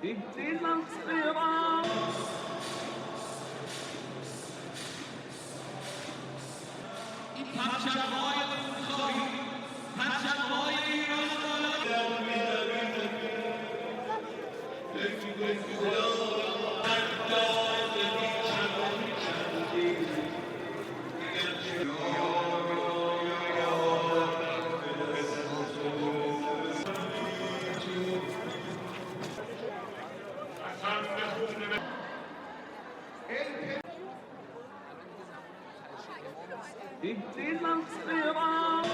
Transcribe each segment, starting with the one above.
اهدنا الصراط اهدنا الصراط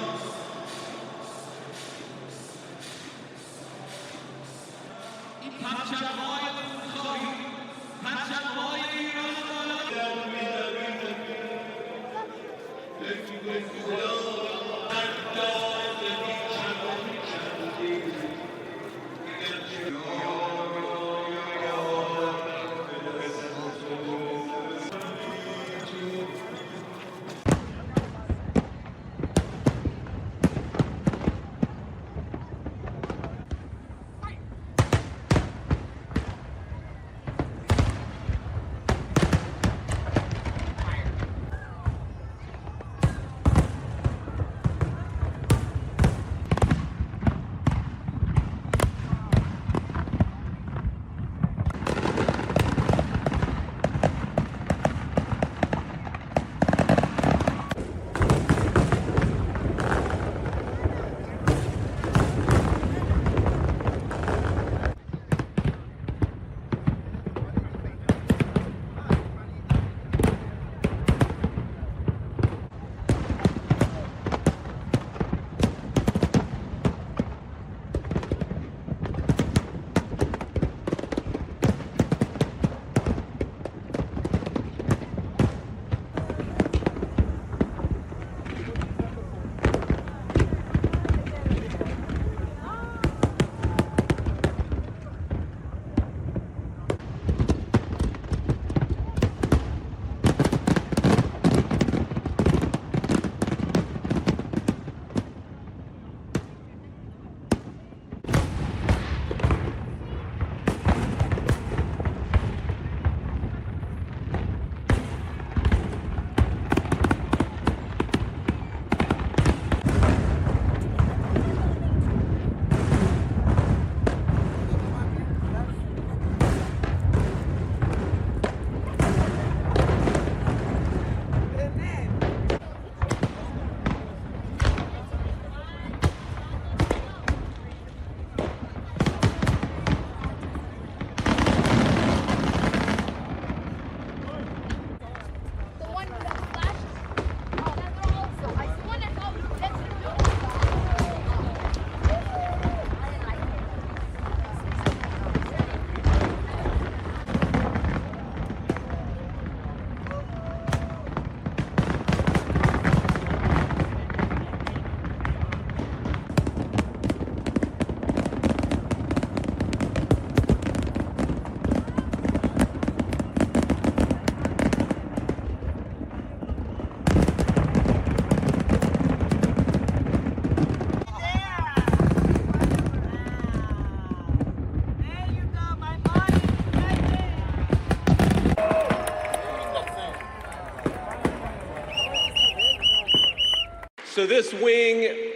So this wing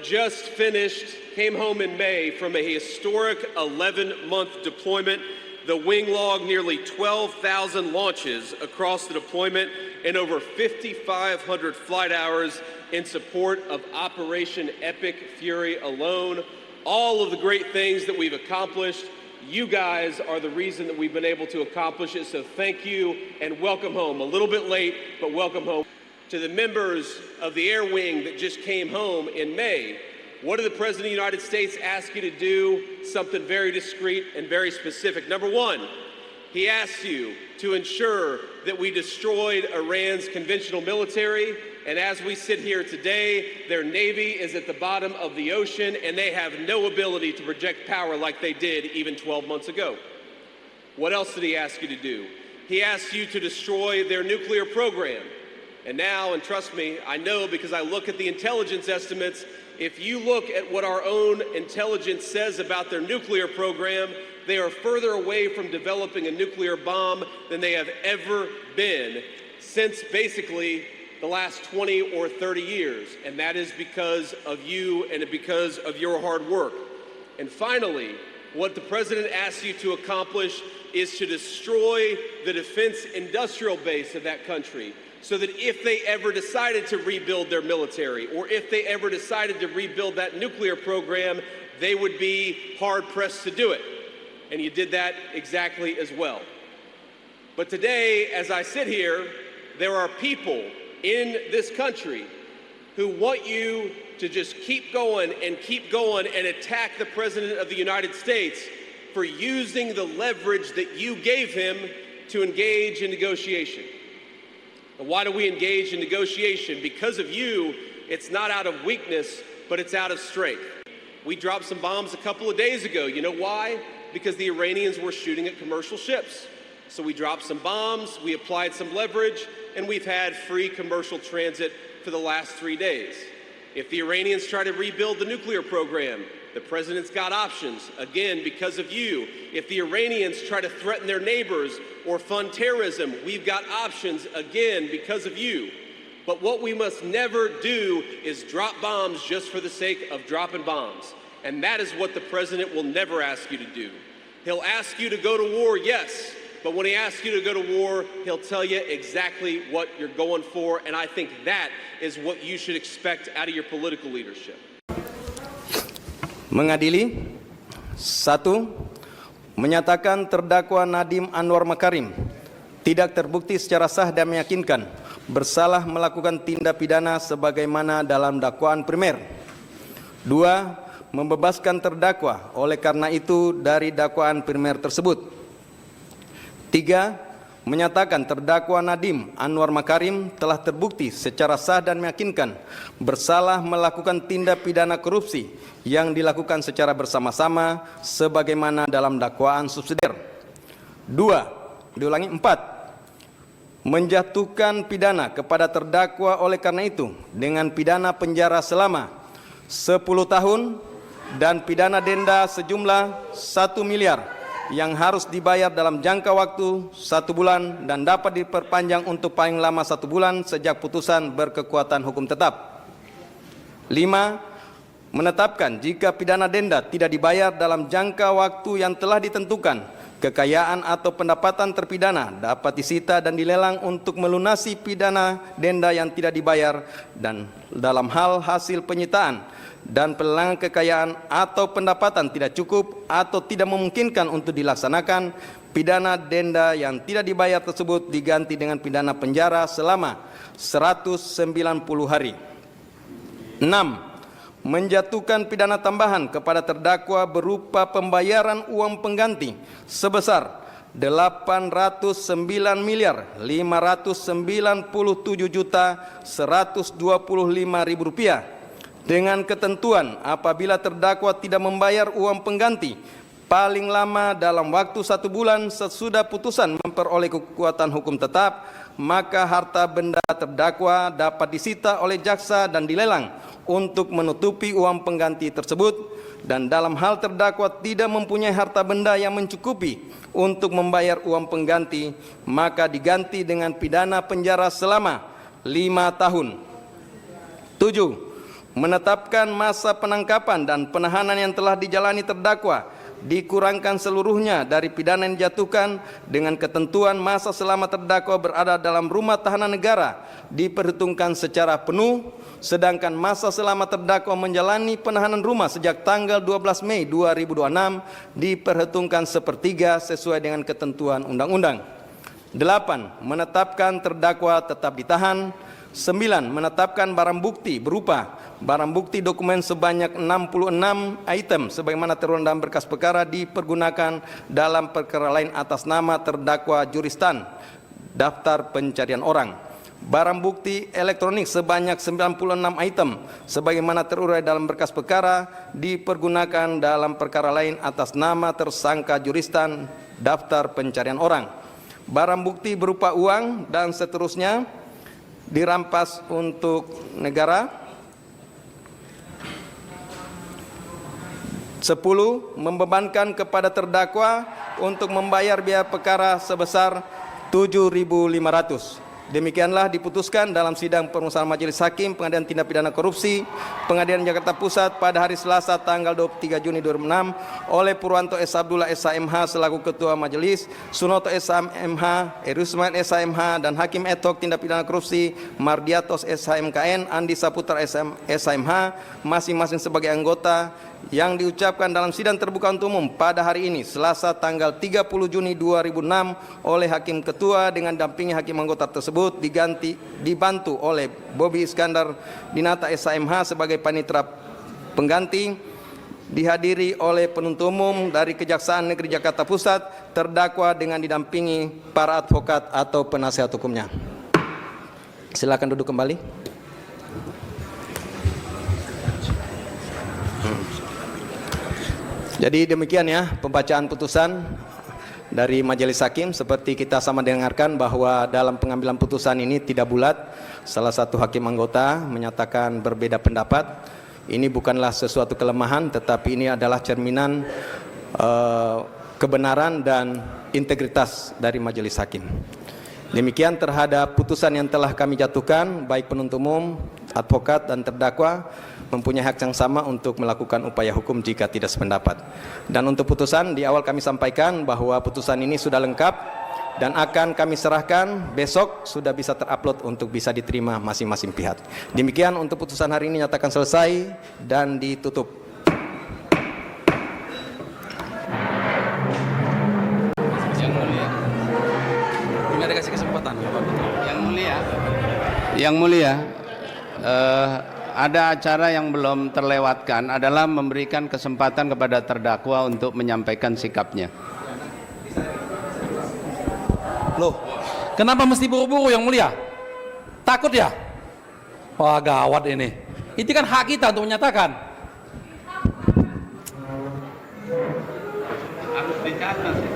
just finished, came home in May from a historic 11-month deployment. The wing logged nearly 12,000 launches across the deployment and over 5,500 flight hours in support of Operation Epic Fury alone. All of the great things that we've accomplished, you guys are the reason that we've been able to accomplish it, so thank you and welcome home. A little bit late, but welcome home. To the members of the Air Wing that just came home in May, What did the President of the United States ask you to do? Something very discreet and very specific. Number one, he asked you to ensure that we destroyed Iran's conventional military. And as we sit here today, their Navy is at the bottom of the ocean and they have no ability to project power like they did even 12 months ago. What else did he ask you to do? He asked you to destroy their nuclear program. And now, and trust me, I know because I look at the intelligence estimates, if you look at what our own intelligence says about their nuclear program, they are further away from developing a nuclear bomb than they have ever been since basically the last 20 or 30 years. And that is because of you and because of your hard work. And finally, what the President asks you to accomplish is to destroy the defense industrial base of that country, so that if they ever decided to rebuild their military, or if they ever decided to rebuild that nuclear program, they would be hard-pressed to do it. And you did that exactly as well. But today, as I sit here, there are people in this country who want you to just keep going and attack the President of the United States for using the leverage that you gave him to engage in negotiation. And why do we engage in negotiation? Because of you. It's not out of weakness, but it's out of strength. We dropped some bombs a couple of days ago. You know why? Because the Iranians were shooting at commercial ships. So we dropped some bombs, we applied some leverage, and we've had free commercial transit for the last 3 days. If the Iranians try to rebuild the nuclear program, the President's got options, again, because of you. If the Iranians try to threaten their neighbors or fund terrorism, we've got options, again, because of you. But what we must never do is drop bombs just for the sake of dropping bombs. And that is what the President will never ask you to do. He'll ask you to go to war, yes, but when he asks you to go to war, he'll tell you exactly what you're going for, and I think that is what you should expect out of your political leadership. Mengadili. 1. Menyatakan terdakwa Nadiem Anwar Makarim tidak terbukti secara sah dan meyakinkan bersalah melakukan tindak pidana sebagaimana dalam dakwaan primer. 2. Membebaskan terdakwa oleh karena itu dari dakwaan primer tersebut. 3. Menyatakan terdakwa Nadiem Anwar Makarim telah terbukti secara sah dan meyakinkan bersalah melakukan tindak pidana korupsi yang dilakukan secara bersama-sama sebagaimana dalam dakwaan subsidiar. 4. Menjatuhkan pidana kepada terdakwa oleh karena itu dengan pidana penjara selama 10 tahun dan pidana denda sejumlah 1 miliar yang harus dibayar dalam jangka waktu 1 bulan dan dapat diperpanjang untuk paling lama 1 bulan sejak putusan berkekuatan hukum tetap. 5. Menetapkan jika pidana denda tidak dibayar dalam jangka waktu yang telah ditentukan, kekayaan atau pendapatan terpidana dapat disita dan dilelang untuk melunasi pidana denda yang tidak dibayar, dan dalam hal hasil penyitaan dan pelelangan kekayaan atau pendapatan tidak cukup atau tidak memungkinkan untuk dilaksanakan, pidana denda yang tidak dibayar tersebut diganti dengan pidana penjara selama 190 hari. 6. Menjatuhkan pidana tambahan kepada terdakwa berupa pembayaran uang pengganti sebesar 809.597.125.000 rupiah dengan ketentuan apabila terdakwa tidak membayar uang pengganti paling lama dalam waktu 1 bulan sesudah putusan memperoleh kekuatan hukum tetap, maka harta benda terdakwa dapat disita oleh jaksa dan dilelang untuk menutupi uang pengganti tersebut, dan dalam hal terdakwa tidak mempunyai harta benda yang mencukupi untuk membayar uang pengganti, maka diganti dengan pidana penjara selama 5 tahun. 7. Menetapkan masa penangkapan dan penahanan yang telah dijalani terdakwa dikurangkan seluruhnya dari pidana yang dijatuhkan dengan ketentuan masa selama terdakwa berada dalam rumah tahanan negara diperhitungkan secara penuh, sedangkan masa selama terdakwa menjalani penahanan rumah sejak tanggal 12 Mei 2026 diperhitungkan sepertiga sesuai dengan ketentuan undang-undang. 8. Menetapkan terdakwa tetap ditahan 9. Menetapkan barang bukti berupa barang bukti dokumen sebanyak 66 item sebagaimana tertuang dalam berkas perkara dipergunakan dalam perkara lain atas nama terdakwa Juristan daftar pencarian orang. Barang bukti elektronik sebanyak 96 item sebagaimana terurai dalam berkas perkara dipergunakan dalam perkara lain atas nama tersangka Juristan daftar pencarian orang. Barang bukti berupa uang dan seterusnya dirampas untuk negara. 10. Membebankan kepada terdakwa untuk membayar biaya perkara sebesar 7.500. Demikianlah diputuskan dalam sidang permusahan Majelis Hakim Pengadilan Tindak Pidana Korupsi Pengadilan Jakarta Pusat pada hari Selasa tanggal 23 Juni 2006 oleh Purwanto S. Abdullah SHMH selaku Ketua Majelis, Sunoto SHMH, Erusman SHMH, dan Hakim ad hoc Tindak Pidana Korupsi Mardiatos SHMKN, Andi Saputra SHMH masing-masing sebagai anggota, yang diucapkan dalam sidang terbuka untuk umum pada hari ini Selasa tanggal 30 Juni 2006 oleh Hakim Ketua dengan dampingi hakim anggota tersebut dibantu oleh Bobi Iskandar Dinata SHMH sebagai panitera pengganti, dihadiri oleh penuntut umum dari Kejaksaan Negeri Jakarta Pusat, terdakwa dengan didampingi para advokat atau penasihat hukumnya. Silakan duduk kembali. Jadi demikian ya pembacaan putusan dari Majelis Hakim. Seperti kita sama dengarkan bahwa dalam pengambilan putusan ini tidak bulat. Salah satu hakim anggota menyatakan berbeda pendapat. Ini bukanlah sesuatu kelemahan, tetapi ini adalah cerminan kebenaran dan integritas dari Majelis Hakim. Demikian terhadap putusan yang telah kami jatuhkan, baik penuntut umum, advokat, dan terdakwa mempunyai hak yang sama untuk melakukan upaya hukum jika tidak sependapat. Dan untuk putusan, di awal kami sampaikan bahwa putusan ini sudah lengkap dan akan kami serahkan besok, sudah bisa terupload untuk bisa diterima masing-masing pihak. Demikian untuk putusan hari ini nyatakan selesai dan ditutup. Yang mulia, Ini ada kasih kesempatan. yang mulia, ada acara yang belum terlewatkan adalah memberikan kesempatan kepada terdakwa untuk menyampaikan sikapnya. Loh, kenapa mesti buru-buru yang mulia? Takut ya? Wah, gawat ini. Itu kan hak kita untuk menyatakan. Harus dicatat.